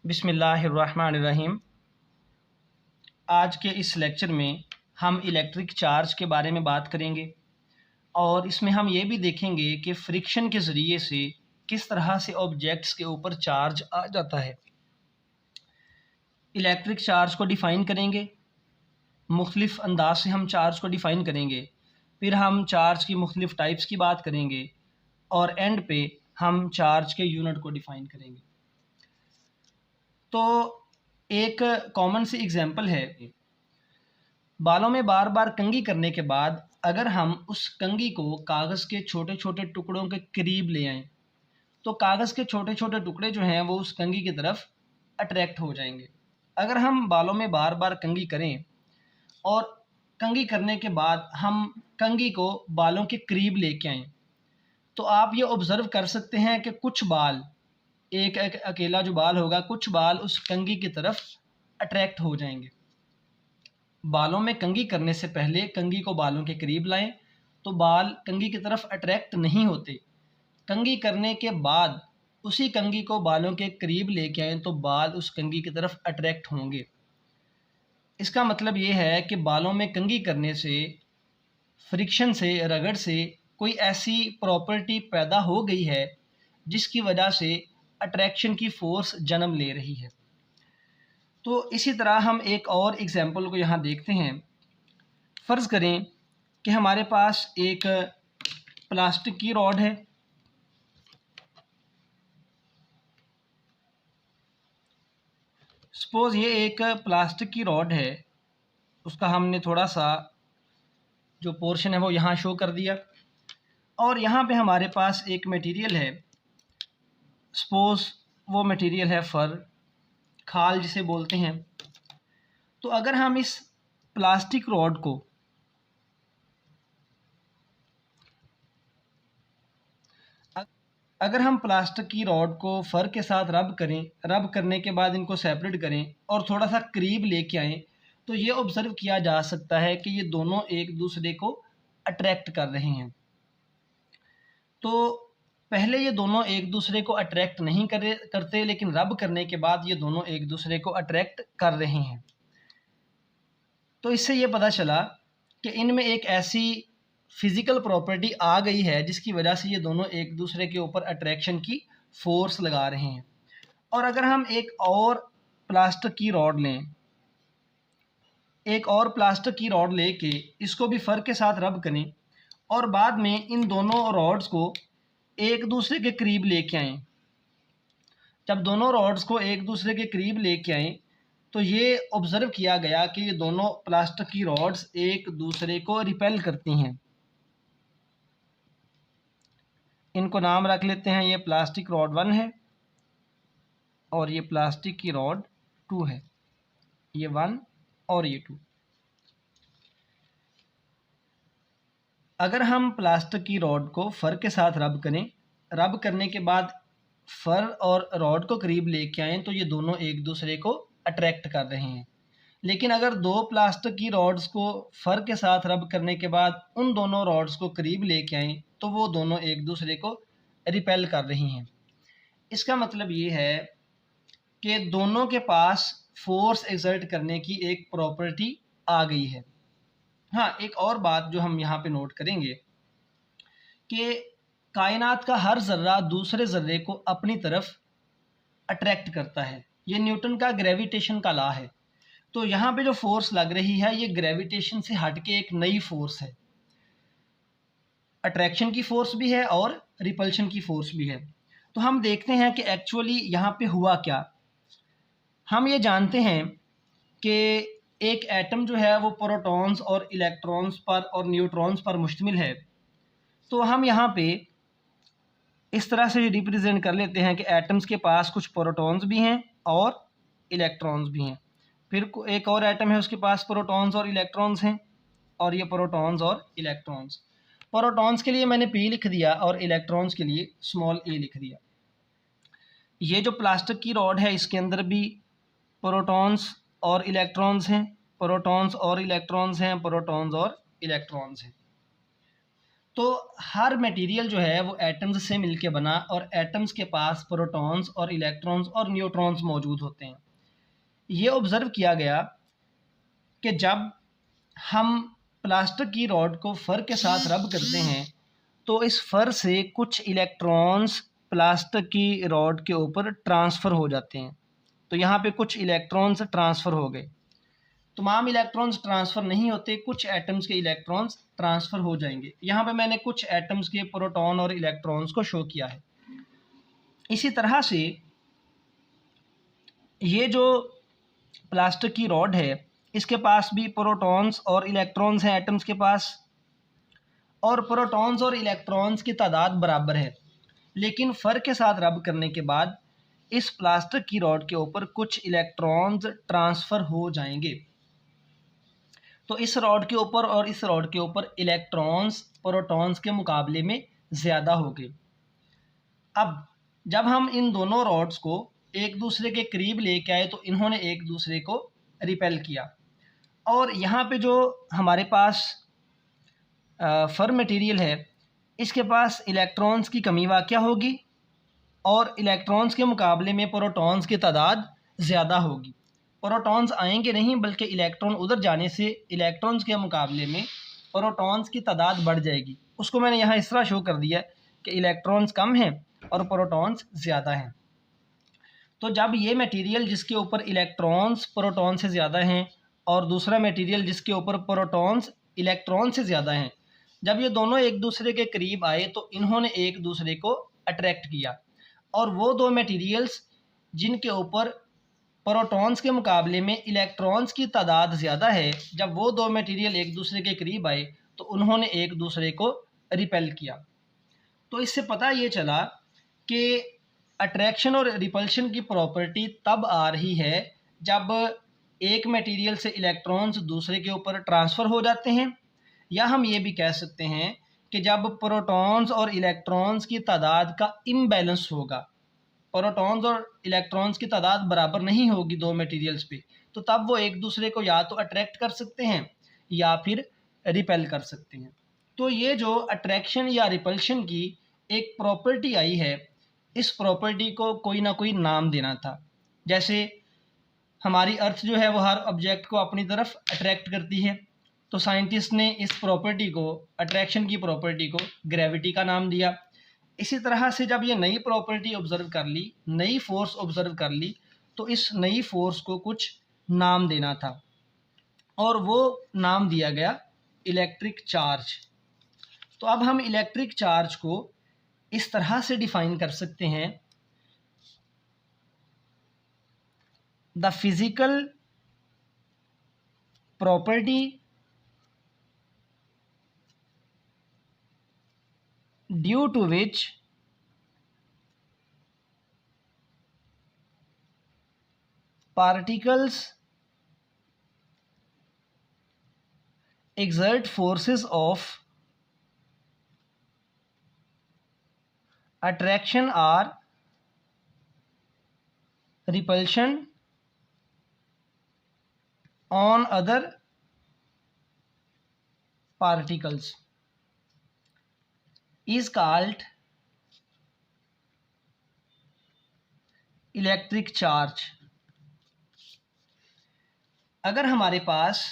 बिस्मिल्लाहिर्रहमानिर्रहीम। आज के इस लेक्चर में हम इलेक्ट्रिक चार्ज के बारे में बात करेंगे और इसमें हम ये भी देखेंगे कि फ्रिक्शन के ज़रिए से किस तरह से ऑब्जेक्ट्स के ऊपर चार्ज आ जाता है। इलेक्ट्रिक चार्ज को डिफ़ाइन करेंगे, मुख्तलिफ़ अंदाज से हम चार्ज को डिफ़ाइन करेंगे, फिर हम चार्ज की मुख्तलिफ़ टाइप्स की बात करेंगे और एंड पे हम चार्ज के यूनिट को डिफ़ाइन करेंगे। तो एक कॉमन सी एग्जांपल है, बालों में बार बार कंघी करने के बाद अगर हम उस कंघी को कागज़ के छोटे छोटे टुकड़ों के करीब ले आएं तो कागज़ के छोटे छोटे टुकड़े जो हैं वो उस कंघी की तरफ अट्रैक्ट हो जाएंगे। अगर हम बालों में बार बार कंघी करें और कंघी करने के बाद हम कंघी को बालों के करीब लेके आएँ तो आप ये ऑब्ज़र्व कर सकते हैं कि कुछ बाल, एक अकेला जो बाल होगा, कुछ बाल उस कंघी की तरफ अट्रैक्ट हो जाएंगे। बालों में कंघी करने से पहले कंघी को बालों के करीब लाएं तो बाल कंघी की तरफ अट्रैक्ट नहीं होते। कंघी करने के बाद उसी कंघी को बालों के करीब लेके आएँ तो बाल उस कंघी की तरफ अट्रैक्ट होंगे। इसका मतलब ये है कि बालों में कंघी करने से, फ्रिक्शन से, रगड़ से कोई ऐसी प्रॉपर्टी पैदा हो गई है जिसकी वजह से अट्रैक्शन की फ़ोर्स जन्म ले रही है। तो इसी तरह हम एक और एग्जांपल को यहाँ देखते हैं। फ़र्ज़ करें कि हमारे पास एक प्लास्टिक की रॉड है। सपोज़ ये एक प्लास्टिक की रॉड है, उसका हमने थोड़ा सा जो पोर्शन है वो यहाँ शो कर दिया और यहाँ पे हमारे पास एक मटेरियल है। सपोज़ वो मटेरियल है फ़र, खाल जिसे बोलते हैं। तो अगर हम इस प्लास्टिक रॉड को प्लास्टिक की रॉड को फ़र के साथ रब करें, रब करने के बाद इनको सेपरेट करें और थोड़ा सा करीब लेके आएँ तो ये ऑब्ज़र्व किया जा सकता है कि ये दोनों एक दूसरे को अट्रैक्ट कर रहे हैं। तो पहले ये दोनों एक दूसरे को अट्रैक्ट नहीं करते, लेकिन रब करने के बाद ये दोनों एक दूसरे को अट्रैक्ट कर रहे हैं। तो इससे ये पता चला कि इनमें एक ऐसी फ़िज़िकल प्रॉपर्टी आ गई है जिसकी वजह से ये दोनों एक दूसरे के ऊपर अट्रैक्शन की फ़ोर्स लगा रहे हैं। और अगर हम एक और प्लास्टिक की रॉड लें, एक और प्लास्टिक की रॉड लेके इसको भी फ़र के साथ रब करें और बाद में इन दोनों रॉड्स को एक दूसरे के करीब लेके आएँ, जब दोनों रॉड्स को एक दूसरे के करीब लेके आएँ तो ये ऑब्ज़र्व किया गया कि ये दोनों प्लास्टिक की रॉड्स एक दूसरे को रिपेल करती हैं। इनको नाम रख लेते हैं, ये प्लास्टिक रॉड 1 है और ये प्लास्टिक की रॉड 2 है। ये 1 और ये 2। अगर हम प्लास्टिक की रॉड को फ़र के साथ रब करें, रब करने के बाद फ़र और रॉड को करीब लेके आएँ तो ये दोनों एक दूसरे को अट्रैक्ट कर रहे हैं। लेकिन अगर दो प्लास्टिक की रॉड्स को फ़र के साथ रब करने के बाद उन दोनों रॉड्स को करीब लेके आएँ तो वो दोनों एक दूसरे को रिपेल कर रही हैं। इसका मतलब ये है कि दोनों के पास फ़ोर्स एक्सर्ट करने की एक प्रॉपर्टी आ गई है। हाँ, एक और बात जो हम यहाँ पे नोट करेंगे कि कायनात का हर ज़र्रा दूसरे ज़र्रे को अपनी तरफ अट्रैक्ट करता है। ये न्यूटन का ग्रेविटेशन का लॉ है। तो यहाँ पे जो फोर्स लग रही है ये ग्रेविटेशन से हट के एक नई फोर्स है। अट्रैक्शन की फोर्स भी है और रिपल्शन की फोर्स भी है। तो हम देखते हैं कि एक्चुअली यहाँ पे हुआ क्या। हम ये जानते हैं कि एक एटम जो है वो प्रोटॉन्स और इलेक्ट्रॉन्स पर और न्यूट्रॉन्स पर मुश्तमिल है। तो हम यहाँ पे इस तरह से रिप्रेजेंट कर लेते हैं कि एटम्स के पास कुछ प्रोटॉन्स भी हैं और इलेक्ट्रॉन्स भी हैं। फिर एक और एटम है, उसके पास प्रोटॉन्स और इलेक्ट्रॉन्स हैं और ये प्रोटॉन्स और इलेक्ट्रॉन्स। प्रोटॉन्स के लिए मैंने P लिख दिया और इलेक्ट्रॉन्स के लिए स्मॉल a लिख दिया। ये जो प्लास्टिक की रॉड है इसके अंदर भी प्रोटॉन्स और इलेक्ट्रॉन्स हैं, प्रोटॉन्स और इलेक्ट्रॉन्स हैं, प्रोटॉन्स और इलेक्ट्रॉन्स हैं। तो हर मटेरियल जो है वो एटम्स से मिलके बना और एटम्स के पास प्रोटॉन्स और इलेक्ट्रॉन्स और न्यूट्रॉन्स मौजूद होते हैं। ये ऑब्ज़र्व किया गया कि जब हम प्लास्टिक की रॉड को फर के साथ रब करते हैं तो इस फर से कुछ इलेक्ट्रॉन्स प्लास्टिक की रॉड के ऊपर ट्रांसफ़र हो जाते हैं। तो यहाँ पे कुछ इलेक्ट्रॉन्स ट्रांसफ़र हो गए। तमाम इलेक्ट्रॉन्स ट्रांसफ़र नहीं होते, कुछ एटम्स के इलेक्ट्रॉन्स ट्रांसफ़र हो जाएंगे। यहाँ पे मैंने कुछ एटम्स के प्रोटॉन और इलेक्ट्रॉन्स को शो किया है। इसी तरह से ये जो प्लास्टिक की रॉड है इसके पास भी प्रोटॉन्स और इलेक्ट्रॉन्स हैं एटम्स के पास, और प्रोटॉन्स और इलेक्ट्रॉन्स की तादाद बराबर है। लेकिन फ़र के साथ रब करने के बाद इस प्लास्टिक की रॉड के ऊपर कुछ इलेक्ट्रॉन्स ट्रांसफ़र हो जाएंगे। तो इस रॉड के ऊपर और इस रॉड के ऊपर इलेक्ट्रॉन्स प्रोटॉन्स के मुकाबले में ज़्यादा हो गए। अब जब हम इन दोनों रॉड्स को एक दूसरे के करीब लेके आए तो इन्होंने एक दूसरे को रिपेल किया, और यहाँ पे जो हमारे पास फर मटेरियल है इसके पास इलेक्ट्रॉन्स की कमी वाक़या होगी और इलेक्ट्रॉन्स के मुकाबले में प्रोटॉन्स की तादाद ज़्यादा होगी। प्रोटॉन्स आएंगे नहीं बल्कि इलेक्ट्रॉन उधर जाने से इलेक्ट्रॉन्स के मुकाबले में प्रोटॉन्स की तादाद बढ़ जाएगी। उसको मैंने यहाँ इस तरह शो कर दिया कि इलेक्ट्रॉन्स कम हैं और प्रोटॉन्स ज़्यादा हैं। तो जब ये मटेरियल जिसके ऊपर इलेक्ट्रॉन्स प्रोटॉन से ज़्यादा हैं और दूसरा मटेरियल जिसके ऊपर प्रोटॉन्स इलेक्ट्रॉन से ज़्यादा हैं, जब ये दोनों एक दूसरे के करीब आए तो इन्होंने एक दूसरे को अट्रैक्ट किया, और वो दो मटेरियल्स जिनके ऊपर प्रोटॉन्स के मुकाबले में इलेक्ट्रॉन्स की तादाद ज़्यादा है, जब वो दो मटेरियल एक दूसरे के करीब आए तो उन्होंने एक दूसरे को रिपेल किया। तो इससे पता ये चला कि अट्रैक्शन और रिपल्शन की प्रॉपर्टी तब आ रही है जब एक मटेरियल से इलेक्ट्रॉन्स दूसरे के ऊपर ट्रांसफ़र हो जाते हैं, या हम ये भी कह सकते हैं कि जब प्रोटॉन्स और इलेक्ट्रॉन्स की तादाद का इम्बैलेंस होगा, प्रोटॉन्स और इलेक्ट्रॉन्स की तादाद बराबर नहीं होगी दो मटेरियल्स पे, तो तब वो एक दूसरे को या तो अट्रैक्ट कर सकते हैं या फिर रिपेल कर सकते हैं। तो ये जो अट्रैक्शन या रिपल्शन की एक प्रॉपर्टी आई है, इस प्रॉपर्टी को कोई ना कोई नाम देना था। जैसे हमारी अर्थ जो है वो हर ऑब्जेक्ट को अपनी तरफ अट्रैक्ट करती है, तो साइंटिस्ट ने इस प्रॉपर्टी को, अट्रैक्शन की प्रॉपर्टी को, ग्रेविटी का नाम दिया। इसी तरह से जब ये नई प्रॉपर्टी ऑब्ज़र्व कर ली, नई फोर्स ऑब्ज़र्व कर ली, तो इस नई फोर्स को कुछ नाम देना था, और वो नाम दिया गया इलेक्ट्रिक चार्ज। तो अब हम इलेक्ट्रिक चार्ज को इस तरह से डिफ़ाइन कर सकते हैं, the physical property due to which particles exert forces of attraction or repulsion on other particles is called electric charge. अगर हमारे पास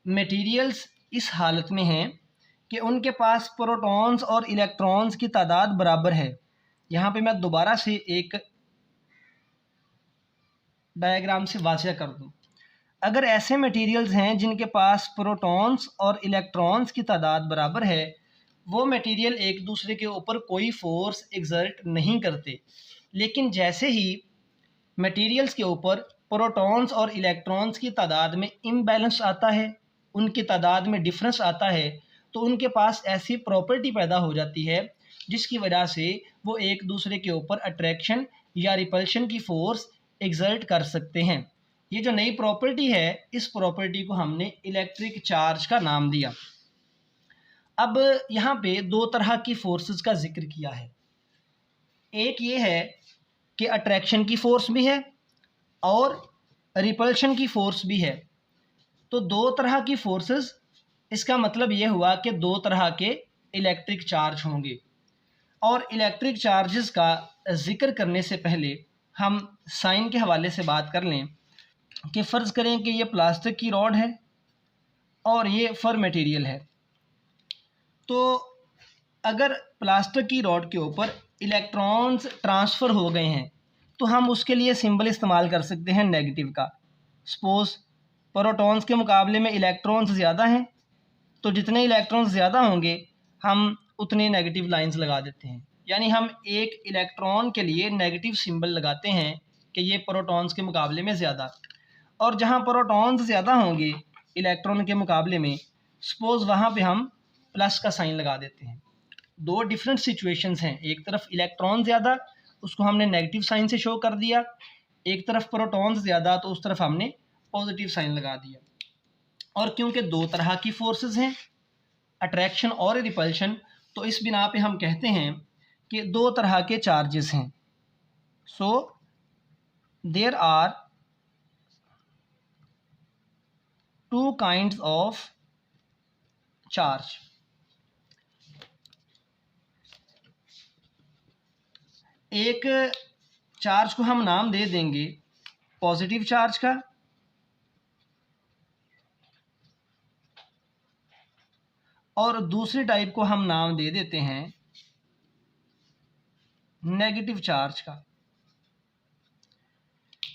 मटेरियल्स इस हालत में हैं कि उनके पास प्रोटॉन्स और इलेक्ट्रॉन्स की तादाद बराबर है, यहाँ पे मैं दोबारा से एक डायग्राम से वाज़ह कर दूँ। अगर ऐसे मटेरियल्स हैं जिनके पास प्रोटॉन्स और इलेक्ट्रॉन्स की तादाद बराबर है, वो मटेरियल एक दूसरे के ऊपर कोई फोर्स एक्सर्ट नहीं करते, लेकिन जैसे ही मटेरियल्स के ऊपर प्रोटॉन्स और इलेक्ट्रॉन्स की तादाद में इम्बैलेंस आता है, उनकी तादाद में डिफरेंस आता है, तो उनके पास ऐसी प्रॉपर्टी पैदा हो जाती है जिसकी वजह से वो एक दूसरे के ऊपर अट्रैक्शन या रिपल्शन की फ़ोर्स एक्सर्ट कर सकते हैं। ये जो नई प्रॉपर्टी है, इस प्रॉपर्टी को हमने इलेक्ट्रिक चार्ज का नाम दिया। अब यहाँ पे दो तरह की फोर्सेस का जिक्र किया है। एक ये है कि अट्रैक्शन की फ़ोर्स भी है और रिपल्शन की फ़ोर्स भी है। तो दो तरह की फोर्सेस, इसका मतलब ये हुआ कि दो तरह के इलेक्ट्रिक चार्ज होंगे। और इलेक्ट्रिक चार्जेस का जिक्र करने से पहले हम साइन के हवाले से बात कर लें कि फ़र्ज़ करें कि ये प्लास्टिक की रॉड है और ये फर मटेरियल है। तो अगर प्लास्टिक की रॉड के ऊपर इलेक्ट्रॉन्स ट्रांसफ़र हो गए हैं तो हम उसके लिए सिंबल इस्तेमाल कर सकते हैं नेगेटिव का। सपोज़ प्रोटॉन्स के मुकाबले में इलेक्ट्रॉन्स ज़्यादा हैं, तो जितने इलेक्ट्रॉन्स ज़्यादा होंगे हम उतने नेगेटिव लाइंस लगा देते हैं। यानी हम एक इलेक्ट्रॉन के लिए नेगेटिव सिंबल लगाते हैं कि ये प्रोटॉन्स के मुकाबले में ज़्यादा। और जहाँ प्रोटॉन्स ज़्यादा होंगे इलेक्ट्रॉन के मुकाबले में, सपोज़ वहाँ पे हम प्लस का साइन लगा देते हैं। दो डिफरेंट सिचुएशंस हैं, एक तरफ इलेक्ट्रॉन ज़्यादा, उसको हमने नेगेटिव साइन से शो कर दिया, एक तरफ प्रोटॉन्स ज़्यादा, तो उस तरफ हमने पॉजिटिव साइन लगा दिया। और क्योंकि दो तरह की फोर्सेस हैं, अट्रैक्शन और रिपल्शन, तो इस बिना पे हम कहते हैं कि दो तरह के चार्जेस हैं। So there are two kinds of charge. एक चार्ज को हम नाम दे देंगे पॉजिटिव चार्ज का, और दूसरी टाइप को हम नाम दे देते हैं नेगेटिव चार्ज का।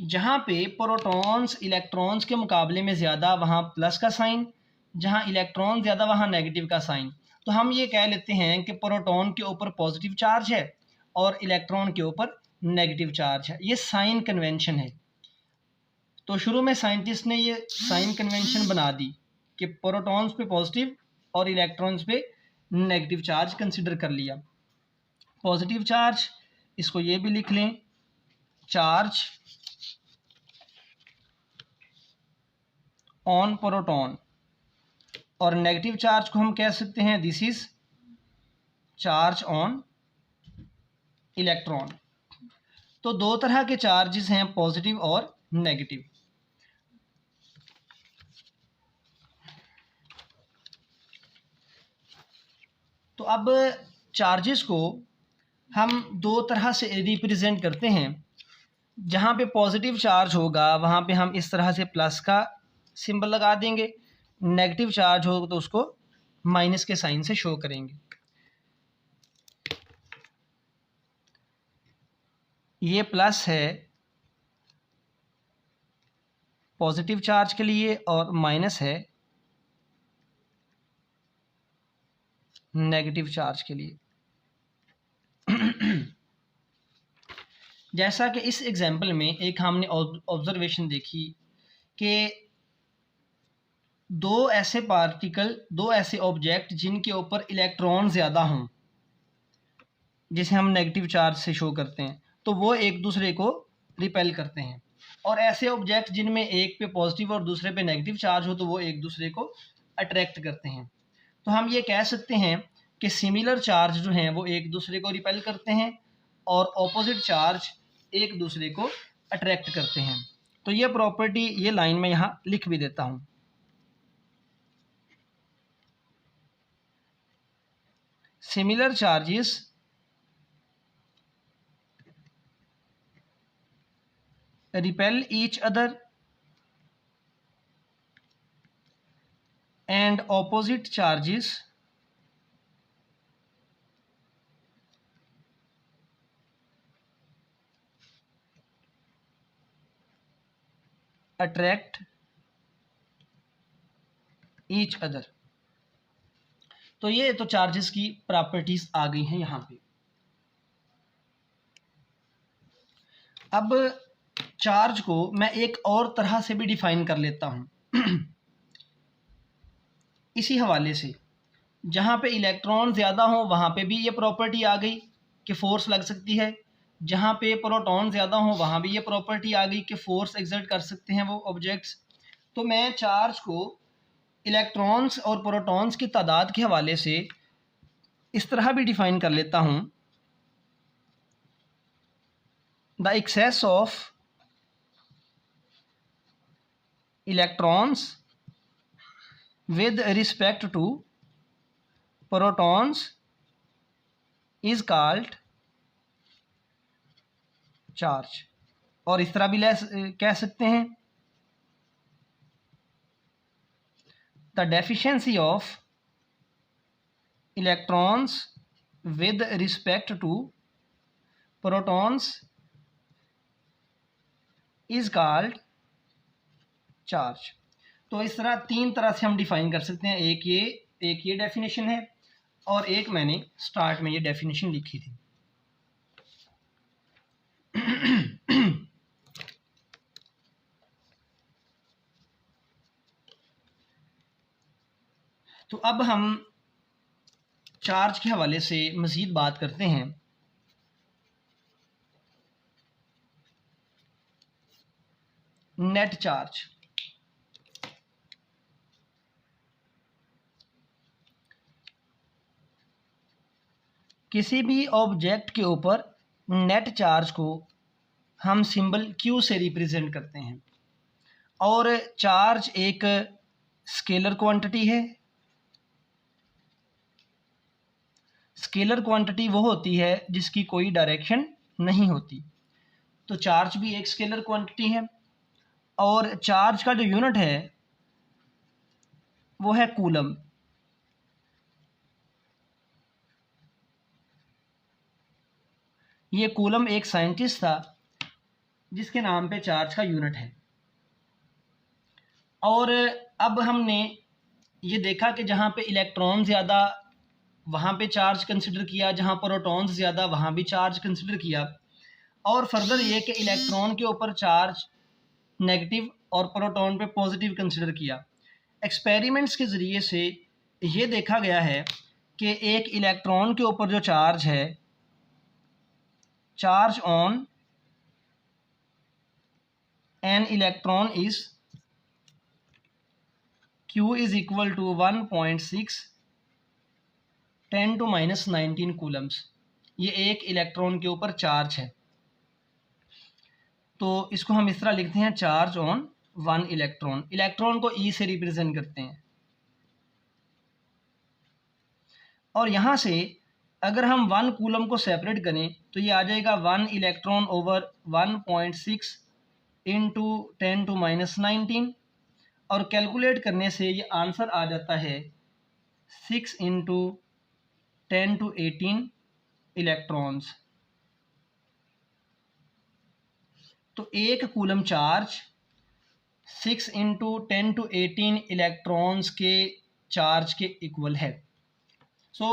जहाँ पे प्रोटॉन्स इलेक्ट्रॉन्स के मुकाबले में ज़्यादा वहाँ प्लस का साइन, जहाँ इलेक्ट्रॉन ज़्यादा वहाँ नेगेटिव का साइन। तो हम ये कह लेते हैं कि प्रोटॉन के ऊपर पॉजिटिव चार्ज है और इलेक्ट्रॉन के ऊपर नेगेटिव चार्ज है। ये साइन कन्वेंशन है। तो शुरू में साइंटिस्ट ने ये साइन कन्वेंशन बना दी कि प्रोटॉन्स पे पॉजिटिव और इलेक्ट्रॉन्स पे नेगेटिव चार्ज कंसिडर कर लिया। पॉजिटिव चार्ज, इसको ये भी लिख लें, चार्ज ऑन प्रोटॉन, और नेगेटिव चार्ज को हम कह सकते हैं this is charge on electron. तो दो तरह के चार्जेस हैं, पॉजिटिव और नेगेटिव। तो अब चार्जेस को हम दो तरह से रिप्रेजेंट करते हैं। जहाँ पे पॉजिटिव चार्ज होगा वहाँ पे हम इस तरह से प्लस का सिंबल लगा देंगे, नेगेटिव चार्ज होगा तो उसको माइनस के साइन से शो करेंगे। ये प्लस है पॉजिटिव चार्ज के लिए और माइनस है नेगेटिव चार्ज के लिए। जैसा कि इस एग्जाम्पल में एक हमने ऑब्जर्वेशन देखी कि दो ऐसे पार्टिकल, दो ऐसे ऑब्जेक्ट जिनके ऊपर इलेक्ट्रॉन ज़्यादा हों, जिसे हम नेगेटिव चार्ज से शो करते हैं, तो वो एक दूसरे को रिपेल करते हैं। और ऐसे ऑब्जेक्ट जिनमें एक पे पॉजिटिव और दूसरे पे नेगेटिव चार्ज हो तो वो एक दूसरे को अट्रैक्ट करते हैं। तो हम ये कह सकते हैं कि सिमिलर चार्ज जो हैं वो एक दूसरे को रिपेल करते हैं और ऑपोजिट चार्ज एक दूसरे को अट्रैक्ट करते हैं। तो ये प्रॉपर्टी, ये लाइन में यहाँ लिख भी देता हूँ। Similar charges repel each other and opposite charges attract each other। तो ये तो चार्जेस की प्रॉपर्टीज आ गई हैं यहाँ पे। अब चार्ज को मैं एक और तरह से भी डिफाइन कर लेता हूँ इसी हवाले से। जहाँ पे इलेक्ट्रॉन ज़्यादा हो वहाँ पे भी ये प्रॉपर्टी आ गई कि फोर्स लग सकती है, जहाँ पे प्रोटॉन ज़्यादा हो वहाँ भी ये प्रॉपर्टी आ गई कि फोर्स एक्सर्ट कर सकते हैं वो ऑब्जेक्ट्स। तो मैं चार्ज को इलेक्ट्रॉन्स और प्रोटॉन्स की तादाद के हवाले से इस तरह भी डिफाइन कर लेता हूँ, the excess of electrons with respect to protons is called charge. और इस तरह भी कह सकते हैं, the deficiency of electrons with respect to protons is called charge. तो इस तरह तीन तरह से हम डिफाइन कर सकते हैं, एक ये डेफिनेशन है और एक मैंने स्टार्ट में ये डेफिनेशन लिखी थी। तो अब हम चार्ज के हवाले से मज़ीद बात करते हैं। नेट चार्ज, किसी भी ऑब्जेक्ट के ऊपर नेट चार्ज को हम सिंबल Q से रिप्रेजेंट करते हैं। और चार्ज एक स्केलर क्वांटिटी है। स्केलर क्वांटिटी वो होती है जिसकी कोई डायरेक्शन नहीं होती। तो चार्ज भी एक स्केलर क्वांटिटी है और चार्ज का जो यूनिट है वो है कूलम। ये कूलम एक साइंटिस्ट था जिसके नाम पे चार्ज का यूनिट है। और अब हमने ये देखा कि जहाँ पे इलेक्ट्रॉन ज़्यादा वहाँ पे चार्ज कंसिडर किया, जहाँ प्रोटॉन्स ज़्यादा वहाँ भी चार्ज कंसिडर किया। और फर्दर ये कि इलेक्ट्रॉन के ऊपर चार्ज नेगेटिव और प्रोटॉन पे पॉजिटिव कंसिडर किया। एक्सपेरिमेंट्स के ज़रिए से ये देखा गया है कि एक इलेक्ट्रॉन के ऊपर जो चार्ज है, charge on an electron is Q is equal to 1.6 10⁻⁹ coulombs. ये एक इलेक्ट्रॉन के ऊपर चार्ज है। तो इसको हम इस तरह लिखते हैं, charge on one electron. Electron को E से रिप्रेजेंट करते हैं। और यहाँ से अगर हम 1 कूलम को सेपरेट करें तो ये आ जाएगा 1 इलेक्ट्रॉन ओवर 1.6 इंटू 10⁻⁹। और कैलकुलेट करने से ये आंसर आ जाता है 6 इंटू 10⁻18 इलेक्ट्रॉन्स। तो एक कूलम चार्ज 6 इंटू 10⁻18 इलेक्ट्रॉन्स के चार्ज के इक्वल है। सो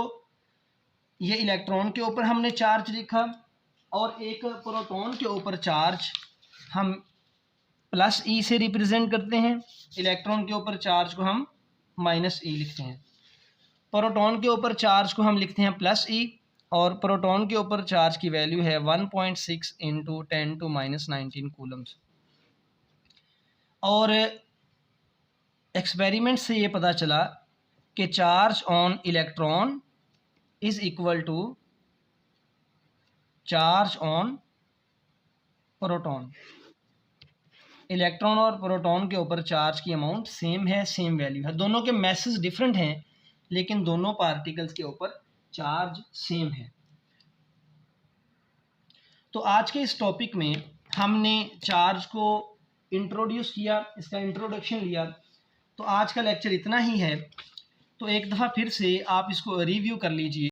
ये इलेक्ट्रॉन के ऊपर हमने चार्ज लिखा और एक प्रोटॉन के ऊपर चार्ज हम प्लस E से रिप्रेजेंट करते हैं। इलेक्ट्रॉन के ऊपर चार्ज को हम -E लिखते हैं। प्रोटॉन के ऊपर चार्ज को हम लिखते हैं +E और प्रोटॉन के ऊपर चार्ज की वैल्यू है 1.6 इंटू 10⁻⁹ कूलम्स। और एक्सपेरिमेंट से ये पता चला कि charge on electron is equal to charge on proton. Electron और प्रोटॉन के ऊपर चार्ज की अमाउंट सेम है, सेम वैल्यू है। दोनों के मैसेज डिफरेंट हैं लेकिन दोनों पार्टिकल्स के ऊपर चार्ज सेम है। तो आज के इस टॉपिक में हमने चार्ज को इंट्रोड्यूस किया, इसका इंट्रोडक्शन लिया। तो आज का लेक्चर इतना ही है। तो एक दफ़ा फिर से आप इसको रिव्यू कर लीजिए।